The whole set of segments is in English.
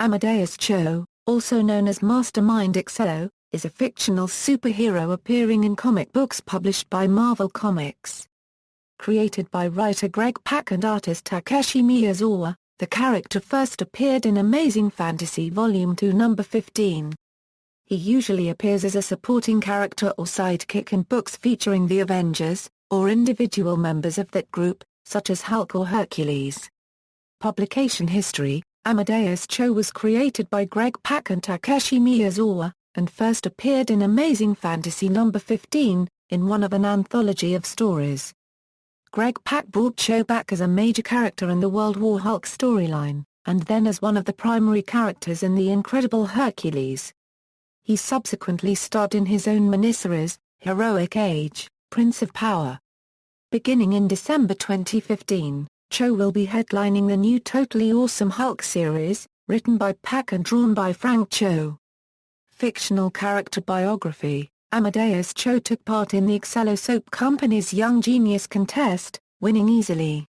Amadeus Cho, also known as Mastermind Excello, is a fictional superhero appearing in comic books published by Marvel Comics. Created by writer Greg Pak and artist Takeshi Miyazawa, the character first appeared in Amazing Fantasy Volume 2 No. 15. He usually appears as a supporting character or sidekick in books featuring the Avengers, or individual members of that group, such as Hulk or Hercules. Publication history: Amadeus Cho was created by Greg Pak and Takeshi Miyazawa, and first appeared in Amazing Fantasy No. 15, in one of an anthology of stories. Greg Pak brought Cho back as a major character in the World War Hulk storyline, and then as one of the primary characters in The Incredible Hercules. He subsequently starred in his own miniseries, Heroic Age, Prince of Power. Beginning in December 2015, Cho will be headlining the new Totally Awesome Hulk series, written by Pak and drawn by Frank Cho. Fictional character biography: Amadeus Cho took part in the Excello soap company's Young Genius contest, winning easily.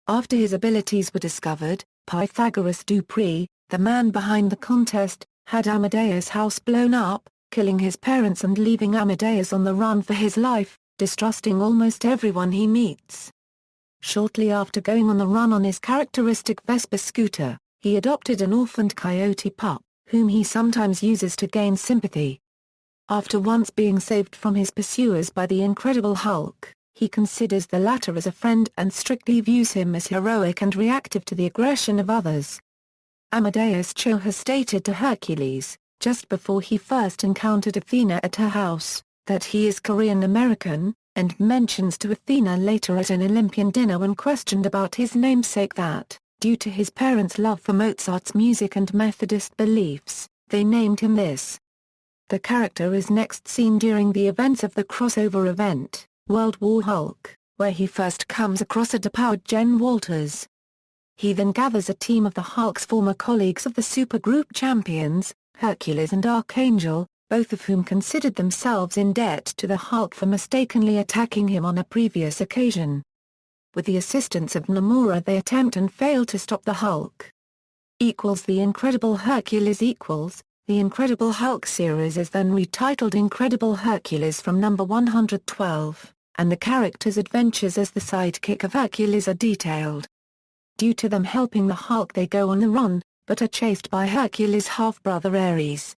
After his abilities were discovered, Pythagoras Dupree, the man behind the contest, had Amadeus' house blown up, killing his parents and leaving Amadeus on the run for his life, distrusting almost everyone he meets. Shortly after going on the run on his characteristic Vespa scooter, he adopted an orphaned coyote pup, whom he sometimes uses to gain sympathy. After once being saved from his pursuers by the Incredible Hulk, he considers the latter as a friend and strictly views him as heroic and reactive to the aggression of others. Amadeus Cho has stated to Hercules, just before he first encountered Athena at her house, that he is Korean American, and mentions to Athena later at an Olympian dinner when questioned about his namesake that, due to his parents' love for Mozart's music and Methodist beliefs, they named him this. The character is next seen during the events of the crossover event, World War Hulk, where he first comes across a depowered Jen Walters. He then gathers a team of the Hulk's former colleagues of the supergroup champions, Hercules and Archangel, both of whom considered themselves in debt to the Hulk for mistakenly attacking him on a previous occasion. With the assistance of Nomura, they attempt and fail to stop the Hulk. The Incredible Hercules The Incredible Hulk series is then retitled Incredible Hercules from number 112, and the character's adventures as the sidekick of Hercules are detailed. Due to them helping the Hulk, they go on the run, but are chased by Hercules' half-brother Ares.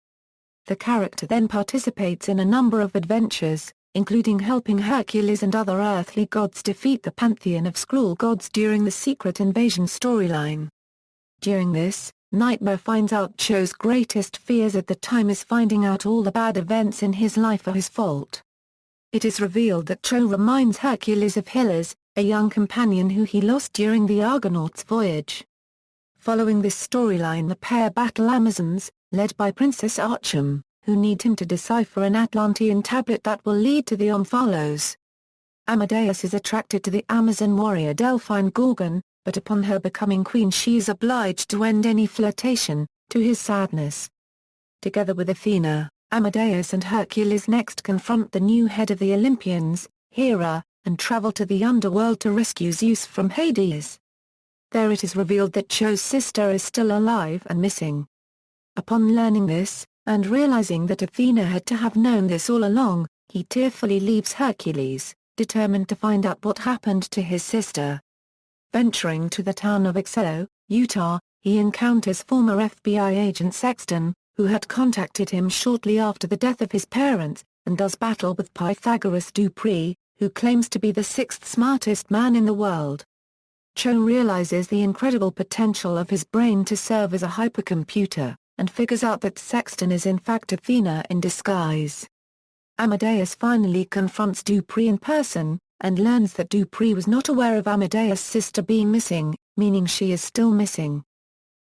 The character then participates in a number of adventures, including helping Hercules and other earthly gods defeat the pantheon of Skrull gods during the Secret Invasion storyline. During this, Nightmare finds out Cho's greatest fears at the time is finding out all the bad events in his life are his fault. It is revealed that Cho reminds Hercules of Hylas, a young companion who he lost during the Argonauts' voyage. Following this storyline, the pair battle Amazons, led by Princess Archum, who need him to decipher an Atlantean tablet that will lead to the Omphalos. Amadeus is attracted to the Amazon warrior Delphine Gorgon, but upon her becoming queen she is obliged to end any flirtation, to his sadness. Together with Athena, Amadeus and Hercules next confront the new head of the Olympians, Hera, and travel to the underworld to rescue Zeus from Hades. There it is revealed that Cho's sister is still alive and missing. Upon learning this, and realizing that Athena had to have known this all along, he tearfully leaves Hercules, determined to find out what happened to his sister. Venturing to the town of Excello, Utah, he encounters former FBI agent Sexton, who had contacted him shortly after the death of his parents, and does battle with Pythagoras Dupree, who claims to be the sixth smartest man in the world. Cho realizes the incredible potential of his brain to serve as a hypercomputer, and figures out that Sexton is in fact Athena in disguise. Amadeus finally confronts Dupree in person, and learns that Dupree was not aware of Amadeus' sister being missing, meaning she is still missing.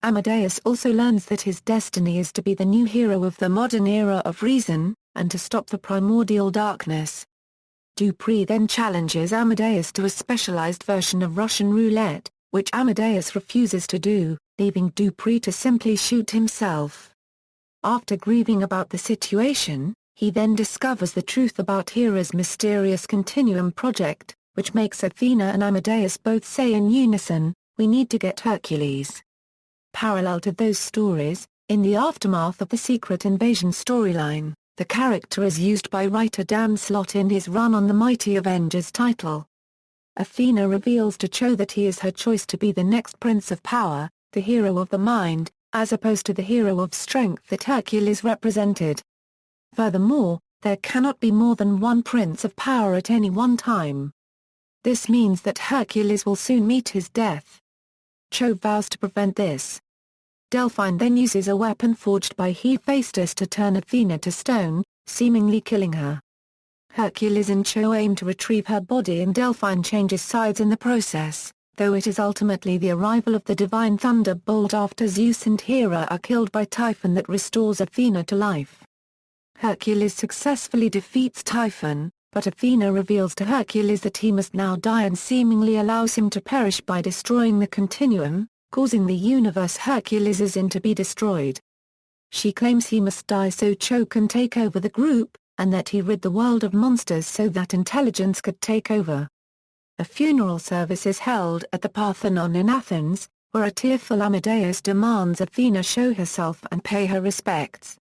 Amadeus also learns that his destiny is to be the new hero of the modern era of reason, and to stop the primordial darkness. Dupree then challenges Amadeus to a specialized version of Russian roulette, which Amadeus refuses to do, leaving Dupree to simply shoot himself. After grieving about the situation, he then discovers the truth about Hera's mysterious Continuum project, which makes Athena and Amadeus both say in unison, "We need to get Hercules." Parallel to those stories, in the aftermath of the Secret Invasion storyline, the character is used by writer Dan Slott in his run on the Mighty Avengers title. Athena reveals to Cho that he is her choice to be the next Prince of Power, the hero of the mind, as opposed to the hero of strength that Hercules represented. Furthermore, there cannot be more than one Prince of Power at any one time. This means that Hercules will soon meet his death. Cho vows to prevent this. Delphine then uses a weapon forged by Hephaestus to turn Athena to stone, seemingly killing her. Hercules and Cho aim to retrieve her body and Delphine changes sides in the process, though it is ultimately the arrival of the divine thunderbolt after Zeus and Hera are killed by Typhon that restores Athena to life. Hercules successfully defeats Typhon, but Athena reveals to Hercules that he must now die and seemingly allows him to perish by destroying the continuum, causing the universe Hercules is in to be destroyed. She claims he must die so Cho can take over the group, and that he rid the world of monsters so that intelligence could take over. A funeral service is held at the Parthenon in Athens, where a tearful Amadeus demands Athena show herself and pay her respects.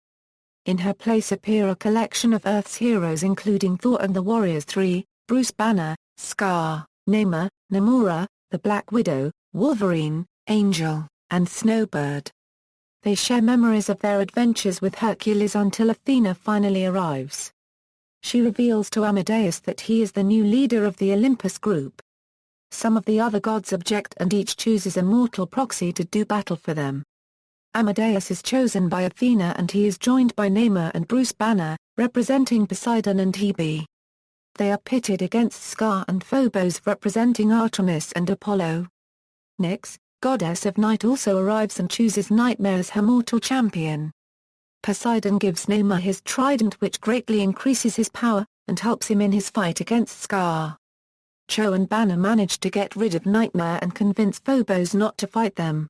In her place appear a collection of Earth's heroes including Thor and the Warriors 3, Bruce Banner, Scar, Namor, Namora, the Black Widow, Wolverine, Angel, and Snowbird. They share memories of their adventures with Hercules until Athena finally arrives. She reveals to Amadeus that he is the new leader of the Olympus group. Some of the other gods object and each chooses a mortal proxy to do battle for them. Amadeus is chosen by Athena and he is joined by Namor and Bruce Banner, representing Poseidon and Hebe. They are pitted against Scar and Phobos representing Artemis and Apollo. Nyx, goddess of night also arrives and chooses Nightmare as her mortal champion. Poseidon gives Namor his trident which greatly increases his power, and helps him in his fight against Scar. Cho and Banner manage to get rid of Nightmare and convince Phobos not to fight them.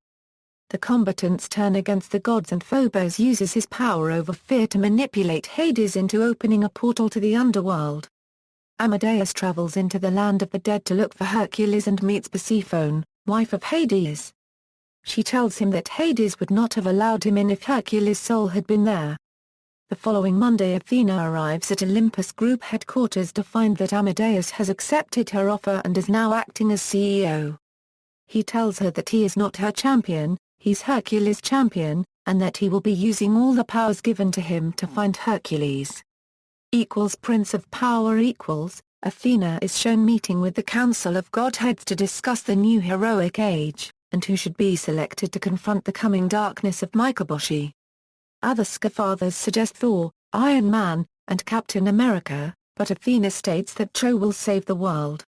The combatants turn against the gods and Phobos uses his power over fear to manipulate Hades into opening a portal to the underworld. Amadeus travels into the land of the dead to look for Hercules and meets Persephone, wife of Hades. She tells him that Hades would not have allowed him in if Hercules' soul had been there. The following Monday Athena arrives at Olympus Group headquarters to find that Amadeus has accepted her offer and is now acting as CEO. He tells her that he is not her champion, he's Hercules' champion, and that he will be using all the powers given to him to find Hercules. Prince of Power Athena is shown meeting with the Council of Godheads to discuss the new heroic age, and who should be selected to confront the coming darkness of Mikaboshi. Other Ska-fathers suggest Thor, Iron Man, and Captain America, but Athena states that Cho will save the world.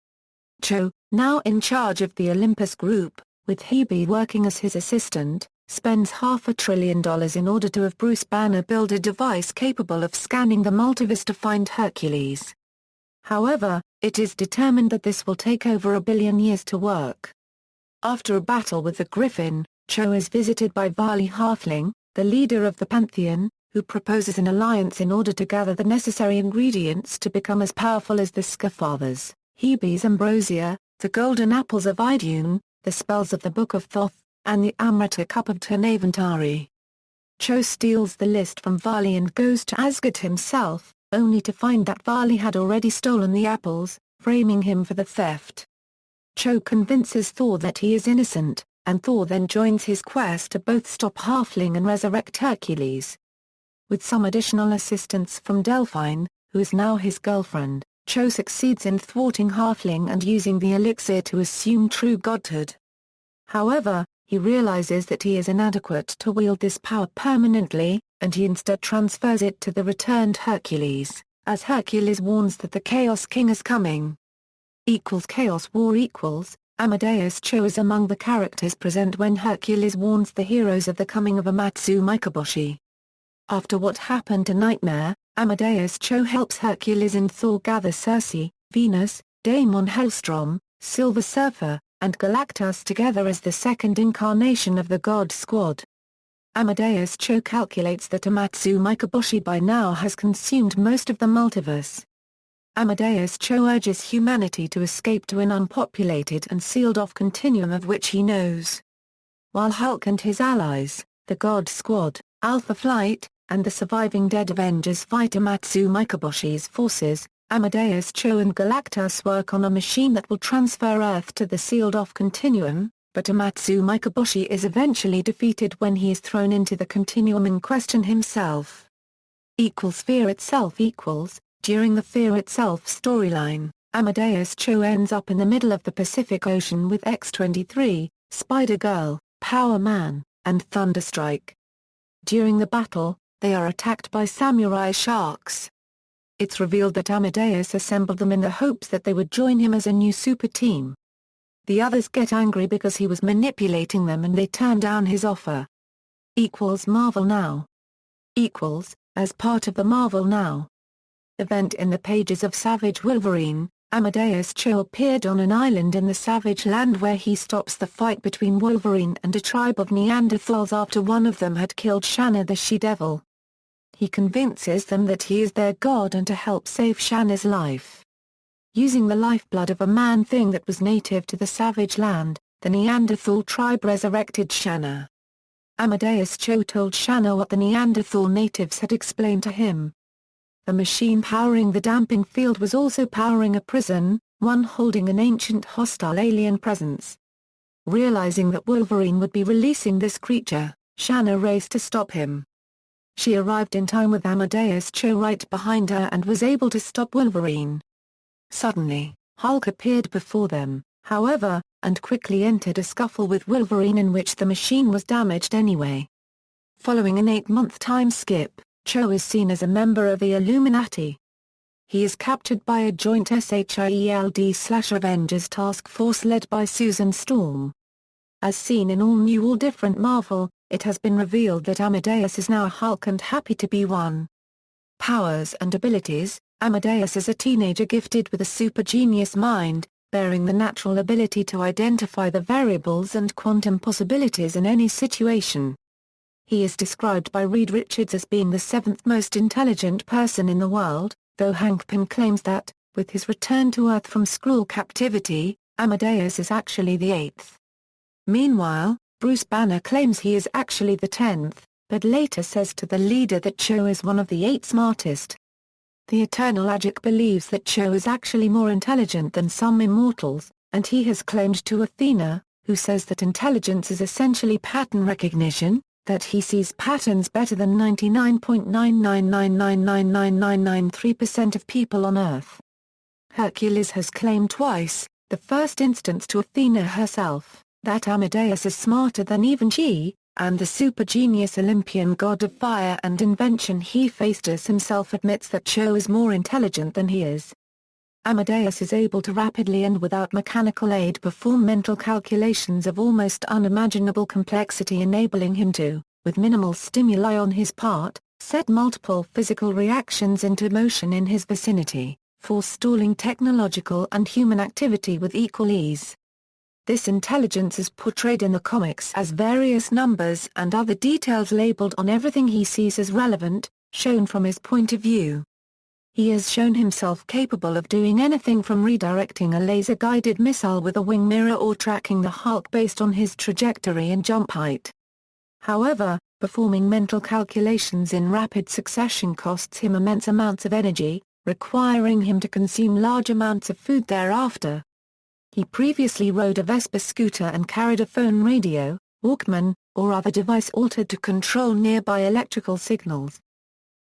Cho, now in charge of the Olympus Group, with Hebe working as his assistant, spends $500 billion in order to have Bruce Banner build a device capable of scanning the multiverse to find Hercules. However, it is determined that this will take over 1 billion years to work. After a battle with the Griffin, Cho is visited by Vali Halfling, the leader of the Pantheon, who proposes an alliance in order to gather the necessary ingredients to become as powerful as the Ska-fathers, Hebe's ambrosia, the golden apples of Idun, the spells of the Book of Thoth, and the Amrita cup of Ternavantari. Cho steals the list from Vali and goes to Asgard himself, only to find that Vali had already stolen the apples, framing him for the theft. Cho convinces Thor that he is innocent, and Thor then joins his quest to both stop Halfling and resurrect Hercules. With some additional assistance from Delphine, who is now his girlfriend, Cho succeeds in thwarting Halfling and using the elixir to assume true godhood. However, he realizes that he is inadequate to wield this power permanently, and he instead transfers it to the returned Hercules, as Hercules warns that the Chaos King is coming. Chaos War Amadeus Cho is among the characters present when Hercules warns the heroes of the coming of Amatsu Mikaboshi. After what happened to Nightmare, Amadeus Cho helps Hercules and Thor gather Circe, Venus, Daimon Hellstrom, Silver Surfer, and Galactus together as the second incarnation of the God Squad. Amadeus Cho calculates that Amatsu Mikaboshi by now has consumed most of the multiverse. Amadeus Cho urges humanity to escape to an unpopulated and sealed-off continuum of which he knows. while Hulk and his allies, the God Squad, Alpha Flight, and the surviving dead Avengers fight Amatsu Mikaboshi's forces. Amadeus Cho and Galactus work on a machine that will transfer Earth to the sealed-off continuum, but Amatsu Mikaboshi is eventually defeated when he is thrown into the continuum in question himself. Fear Itself equals, during the Fear Itself storyline, Amadeus Cho ends up in the middle of the Pacific Ocean with X-23, Spider-Girl, Power Man, and Thunderstrike. During the battle, they are attacked by samurai sharks. It's revealed that Amadeus assembled them in the hopes that they would join him as a new super team. The others get angry because he was manipulating them and they turn down his offer. Marvel Now. As part of the Marvel Now event in the pages of Savage Wolverine, Amadeus Cho appeared on an island in the Savage Land where he stops the fight between Wolverine and a tribe of Neanderthals after one of them had killed Shanna the She-Devil. He convinces them that he is their god and to help save Shanna's life. Using the lifeblood of a man-thing that was native to the Savage Land, the Neanderthal tribe resurrected Shanna. Amadeus Cho told Shanna what the Neanderthal natives had explained to him. The machine powering the damping field was also powering a prison, one holding an ancient hostile alien presence. Realizing that Wolverine would be releasing this creature, Shanna raced to stop him. She arrived in time with Amadeus Cho right behind her and was able to stop Wolverine. Suddenly, Hulk appeared before them, however, and quickly entered a scuffle with Wolverine in which the machine was damaged anyway. Following an 8-month time skip, Cho is seen as a member of the Illuminati. He is captured by a joint SHIELD/Avengers task force led by Susan Storm. As seen in All New All Different Marvel, it has been revealed that Amadeus is now a Hulk and happy to be one. Powers and abilities: Amadeus is a teenager gifted with a super genius mind, bearing the natural ability to identify the variables and quantum possibilities in any situation. He is described by Reed Richards as being the 7th most intelligent person in the world, though Hank Pym claims that, with his return to Earth from Skrull captivity, Amadeus is actually the 8th. Meanwhile, Bruce Banner claims he is actually the 10th, but later says to the leader that Cho is one of the 8 smartest. The Eternal Ajak believes that Cho is actually more intelligent than some immortals, and he has claimed to Athena, who says that intelligence is essentially pattern recognition, that he sees patterns better than 99.999999993% of people on Earth. Hercules has claimed twice, the first instance to Athena herself, that Amadeus is smarter than even she, and the super genius Olympian god of fire and invention Hephaestus himself admits that Cho is more intelligent than he is. Amadeus is able to rapidly and without mechanical aid perform mental calculations of almost unimaginable complexity, enabling him to, with minimal stimuli on his part, set multiple physical reactions into motion in his vicinity, forestalling technological and human activity with equal ease. This intelligence is portrayed in the comics as various numbers and other details labeled on everything he sees as relevant, shown from his point of view. He has shown himself capable of doing anything from redirecting a laser-guided missile with a wing mirror or tracking the Hulk based on his trajectory and jump height. However, performing mental calculations in rapid succession costs him immense amounts of energy, requiring him to consume large amounts of food thereafter. He previously rode a Vespa scooter and carried a phone radio, Walkman, or other device altered to control nearby electrical signals.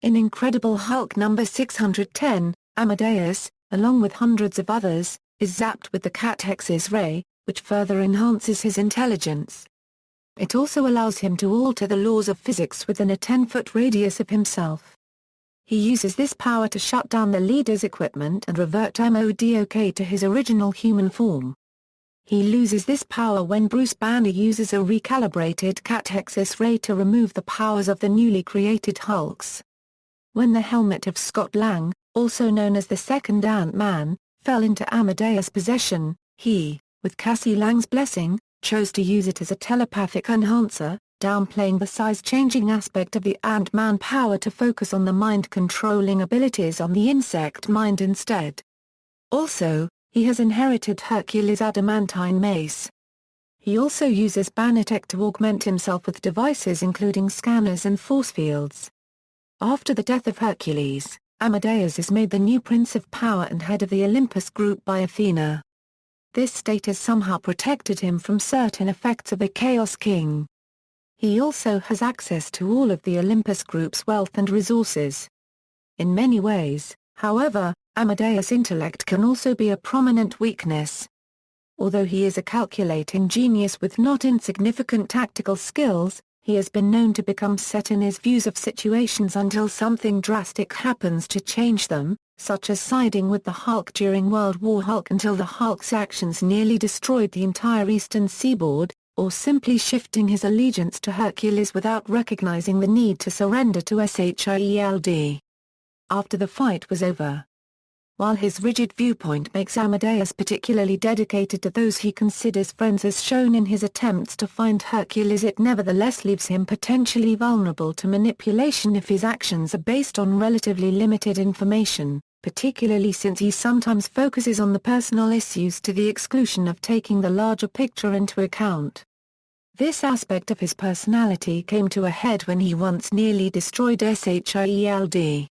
In Incredible Hulk number 610, Amadeus, along with hundreds of others, is zapped with the catex's ray, which further enhances his intelligence. It also allows him to alter the laws of physics within a 10-foot radius of himself. He uses this power to shut down the leader's equipment and revert MODOK to his original human form. He loses this power when Bruce Banner uses a recalibrated catex's ray to remove the powers of the newly created Hulks. When the helmet of Scott Lang, also known as the Second Ant-Man, fell into Amadeus' possession, he, with Cassie Lang's blessing, chose to use it as a telepathic enhancer, downplaying the size-changing aspect of the Ant-Man power to focus on the mind-controlling abilities on the insect mind instead. Also, he has inherited Hercules' adamantine mace. He also uses Banatech to augment himself with devices including scanners and force fields. After the death of Hercules, Amadeus is made the new Prince of Power and head of the Olympus group by Athena. This status somehow protected him from certain effects of the Chaos King. He also has access to all of the Olympus group's wealth and resources. In many ways, however, Amadeus' intellect can also be a prominent weakness. Although he is a calculating genius with not insignificant tactical skills, he has been known to become set in his views of situations until something drastic happens to change them, such as siding with the Hulk during World War Hulk until the Hulk's actions nearly destroyed the entire eastern seaboard, or simply shifting his allegiance to Hercules without recognizing the need to surrender to Shield. After the fight was over. While his rigid viewpoint makes Amadeus particularly dedicated to those he considers friends as shown in his attempts to find Hercules, it nevertheless leaves him potentially vulnerable to manipulation if his actions are based on relatively limited information, particularly since he sometimes focuses on the personal issues to the exclusion of taking the larger picture into account. This aspect of his personality came to a head when he once nearly destroyed Shield.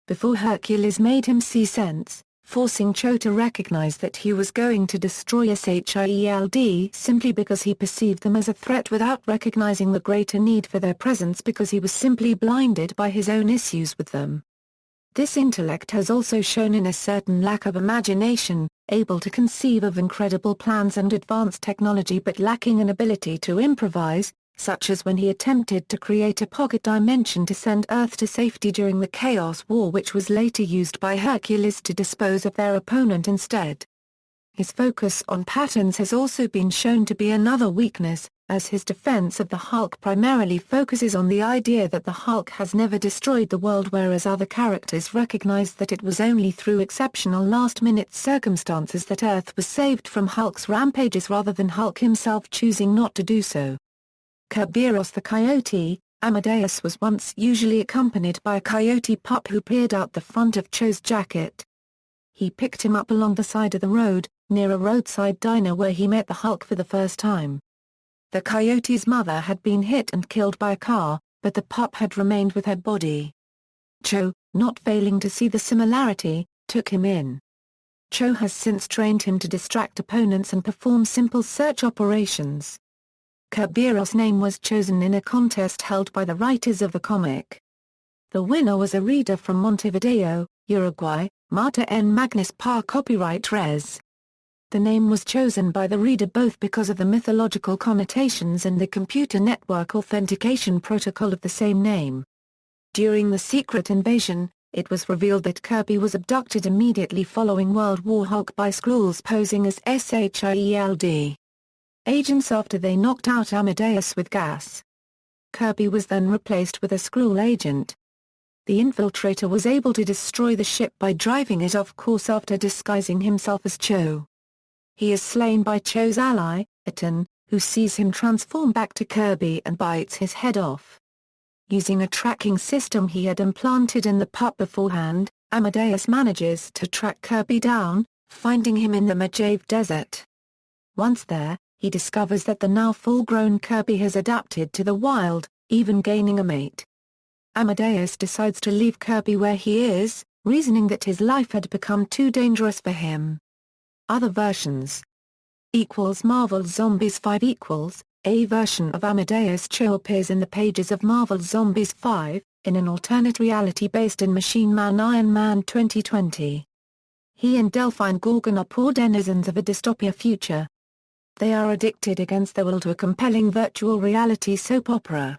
Before Hercules made him see sense, forcing Cho to recognize that he was going to destroy Shield simply because he perceived them as a threat without recognizing the greater need for their presence because he was simply blinded by his own issues with them. This intellect has also shown in a certain lack of imagination, able to conceive of incredible plans and advanced technology but lacking an ability to improvise, such as when he attempted to create a pocket dimension to send Earth to safety during the Chaos War, which was later used by Hercules to dispose of their opponent instead. His focus on patterns has also been shown to be another weakness, as his defense of the Hulk primarily focuses on the idea that the Hulk has never destroyed the world, whereas other characters recognize that it was only through exceptional last-minute circumstances that Earth was saved from Hulk's rampages rather than Hulk himself choosing not to do so. Kerberos the coyote, Amadeus was once usually accompanied by a coyote pup who peered out the front of Cho's jacket. He picked him up along the side of the road, near a roadside diner where he met the Hulk for the first time. The coyote's mother had been hit and killed by a car, but the pup had remained with her body. Cho, not failing to see the similarity, took him in. Cho has since trained him to distract opponents and perform simple search operations. Kerberos' name was chosen in a contest held by the writers of the comic. The winner was a reader from Montevideo, Uruguay, Marta N. Magnus Par copyright Res. The name was chosen by the reader both because of the mythological connotations and the computer network authentication protocol of the same name. During the Secret Invasion, it was revealed that Kirby was abducted immediately following World War Hulk by Skrulls posing as Shield agents after they knocked out Amadeus with gas. Kirby was then replaced with a Skrull agent. The infiltrator was able to destroy the ship by driving it off course after disguising himself as Cho. He is slain by Cho's ally, Aten, who sees him transform back to Kirby and bites his head off. Using a tracking system he had implanted in the pup beforehand, Amadeus manages to track Kirby down, finding him in the Mojave Desert. Once there, he discovers that the now full-grown Kirby has adapted to the wild, even gaining a mate. Amadeus decides to leave Kirby where he is, reasoning that his life had become too dangerous for him. Other versions Marvel Zombies 5 A version of Amadeus Cho appears in the pages of Marvel Zombies 5, in an alternate reality based in Machine Man Iron Man 2020. He and Delphine Gorgon are poor denizens of a dystopia future. They are addicted against their will to a compelling virtual reality soap opera.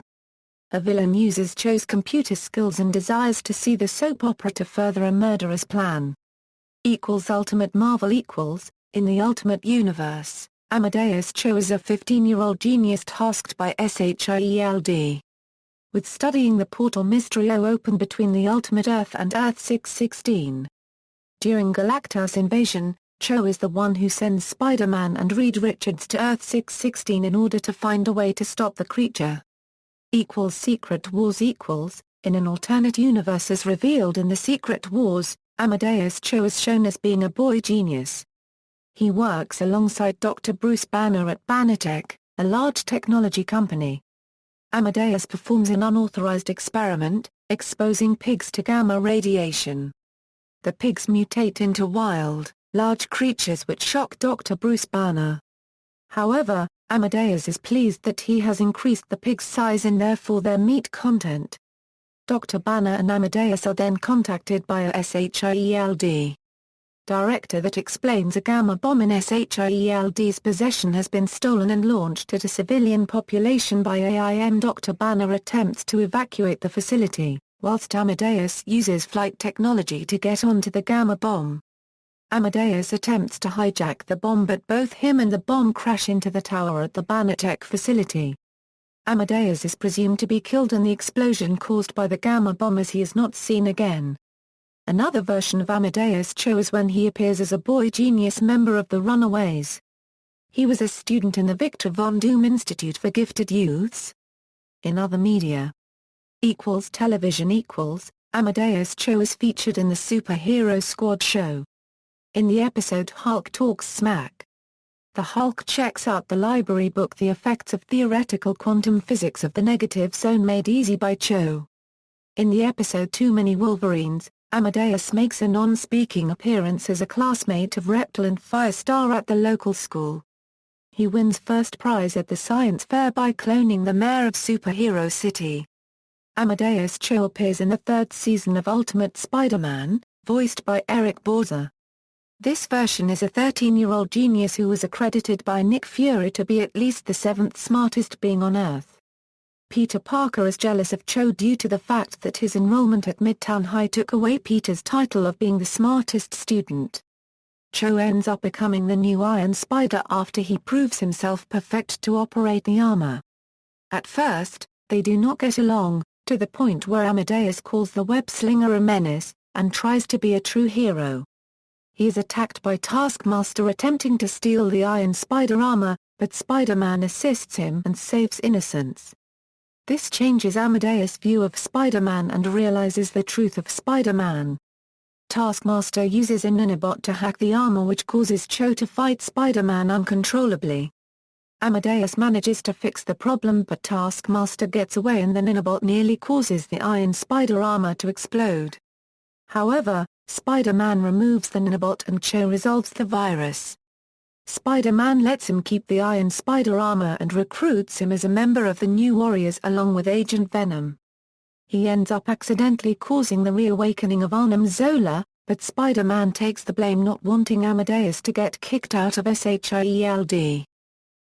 A villain uses Cho's computer skills and desires to see the soap opera to further a murderous plan. Ultimate Marvel In the Ultimate Universe, Amadeus Cho is a 15-year-old genius tasked by Shield with studying the portal Mysterio open between the Ultimate Earth and Earth 616. During Galactus invasion, Cho is the one who sends Spider-Man and Reed Richards to Earth 616 in order to find a way to stop the creature. Secret Wars In an alternate universe as revealed in the Secret Wars, Amadeus Cho is shown as being a boy genius. He works alongside Dr. Bruce Banner at Bannertech, a large technology company. Amadeus performs an unauthorized experiment, exposing pigs to gamma radiation. The pigs mutate into wild, large creatures which shock Dr. Bruce Banner. However, Amadeus is pleased that he has increased the pig's size and therefore their meat content. Dr. Banner and Amadeus are then contacted by a SHIELD director that explains a gamma bomb in SHIELD's possession has been stolen and launched at a civilian population by AIM. Dr. Banner attempts to evacuate the facility, whilst Amadeus uses flight technology to get onto the gamma bomb. Amadeus attempts to hijack the bomb but both him and the bomb crash into the tower at the Bannertech facility. Amadeus is presumed to be killed in the explosion caused by the gamma bomb as he is not seen again. Another version of Amadeus Cho is when he appears as a boy genius member of the Runaways. He was a student in the Victor von Doom Institute for Gifted Youths. In other media. Television Amadeus Cho is featured in the Superhero Squad show. In the episode Hulk Talks Smack, the Hulk checks out the library book The Effects of Theoretical Quantum Physics of the Negative Zone Made Easy by Cho. In the episode Too Many Wolverines, Amadeus makes a non-speaking appearance as a classmate of Reptile and Firestar at the local school. He wins first prize at the science fair by cloning the mayor of Superhero City. Amadeus Cho appears in the third season of Ultimate Spider-Man, voiced by Eric Bauza. This version is a 13-year-old genius who was accredited by Nick Fury to be at least the seventh smartest being on Earth. Peter Parker is jealous of Cho due to the fact that his enrollment at Midtown High took away Peter's title of being the smartest student. Cho ends up becoming the new Iron Spider after he proves himself perfect to operate the armor. At first, they do not get along, to the point where Amadeus calls the web slinger a menace, and tries to be a true hero. He is attacked by Taskmaster attempting to steal the Iron Spider armor, but Spider-Man assists him and saves innocents. This changes Amadeus' view of Spider-Man and realizes the truth of Spider-Man. Taskmaster uses a nanobot to hack the armor which causes Cho to fight Spider-Man uncontrollably. Amadeus manages to fix the problem but Taskmaster gets away and the nanobot nearly causes the Iron Spider armor to explode. However, Spider-Man removes the nanobot and Cho resolves the virus. Spider-Man lets him keep the Iron Spider armor and recruits him as a member of the New Warriors along with Agent Venom. He ends up accidentally causing the reawakening of Arnim Zola, but Spider-Man takes the blame not wanting Amadeus to get kicked out of SHIELD.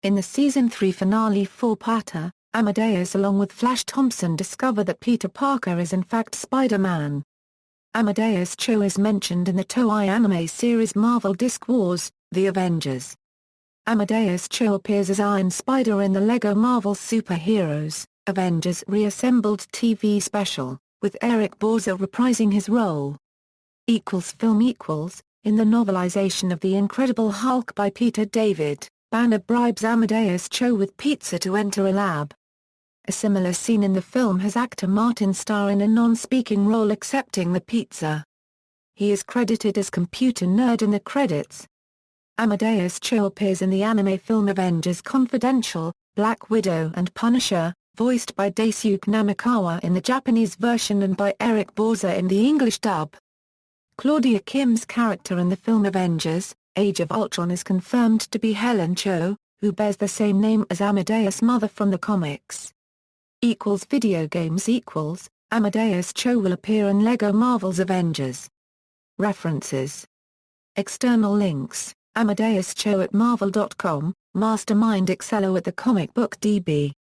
In the Season 3 finale four-parter, Amadeus along with Flash Thompson discover that Peter Parker is in fact Spider-Man. Amadeus Cho is mentioned in the Toei anime series Marvel Disc Wars, The Avengers. Amadeus Cho appears as Iron Spider in the LEGO Marvel Superheroes, Avengers Reassembled TV special, with Eric Bauza reprising his role. Film In the novelization of The Incredible Hulk by Peter David, Banner bribes Amadeus Cho with pizza to enter a lab. A similar scene in the film has actor Martin Starr in a non-speaking role accepting the pizza. He is credited as Computer Nerd in the credits. Amadeus Cho appears in the anime film Avengers Confidential, Black Widow and Punisher, voiced by Daisuke Namikawa in the Japanese version and by Eric Bauza in the English dub. Claudia Kim's character in the film Avengers, Age of Ultron is confirmed to be Helen Cho, who bears the same name as Amadeus' mother from the comics. Video games Amadeus Cho will appear in LEGO Marvel's Avengers. References. External links, Amadeus Cho at marvel.com, Mastermind Excello at the Comic Book DB.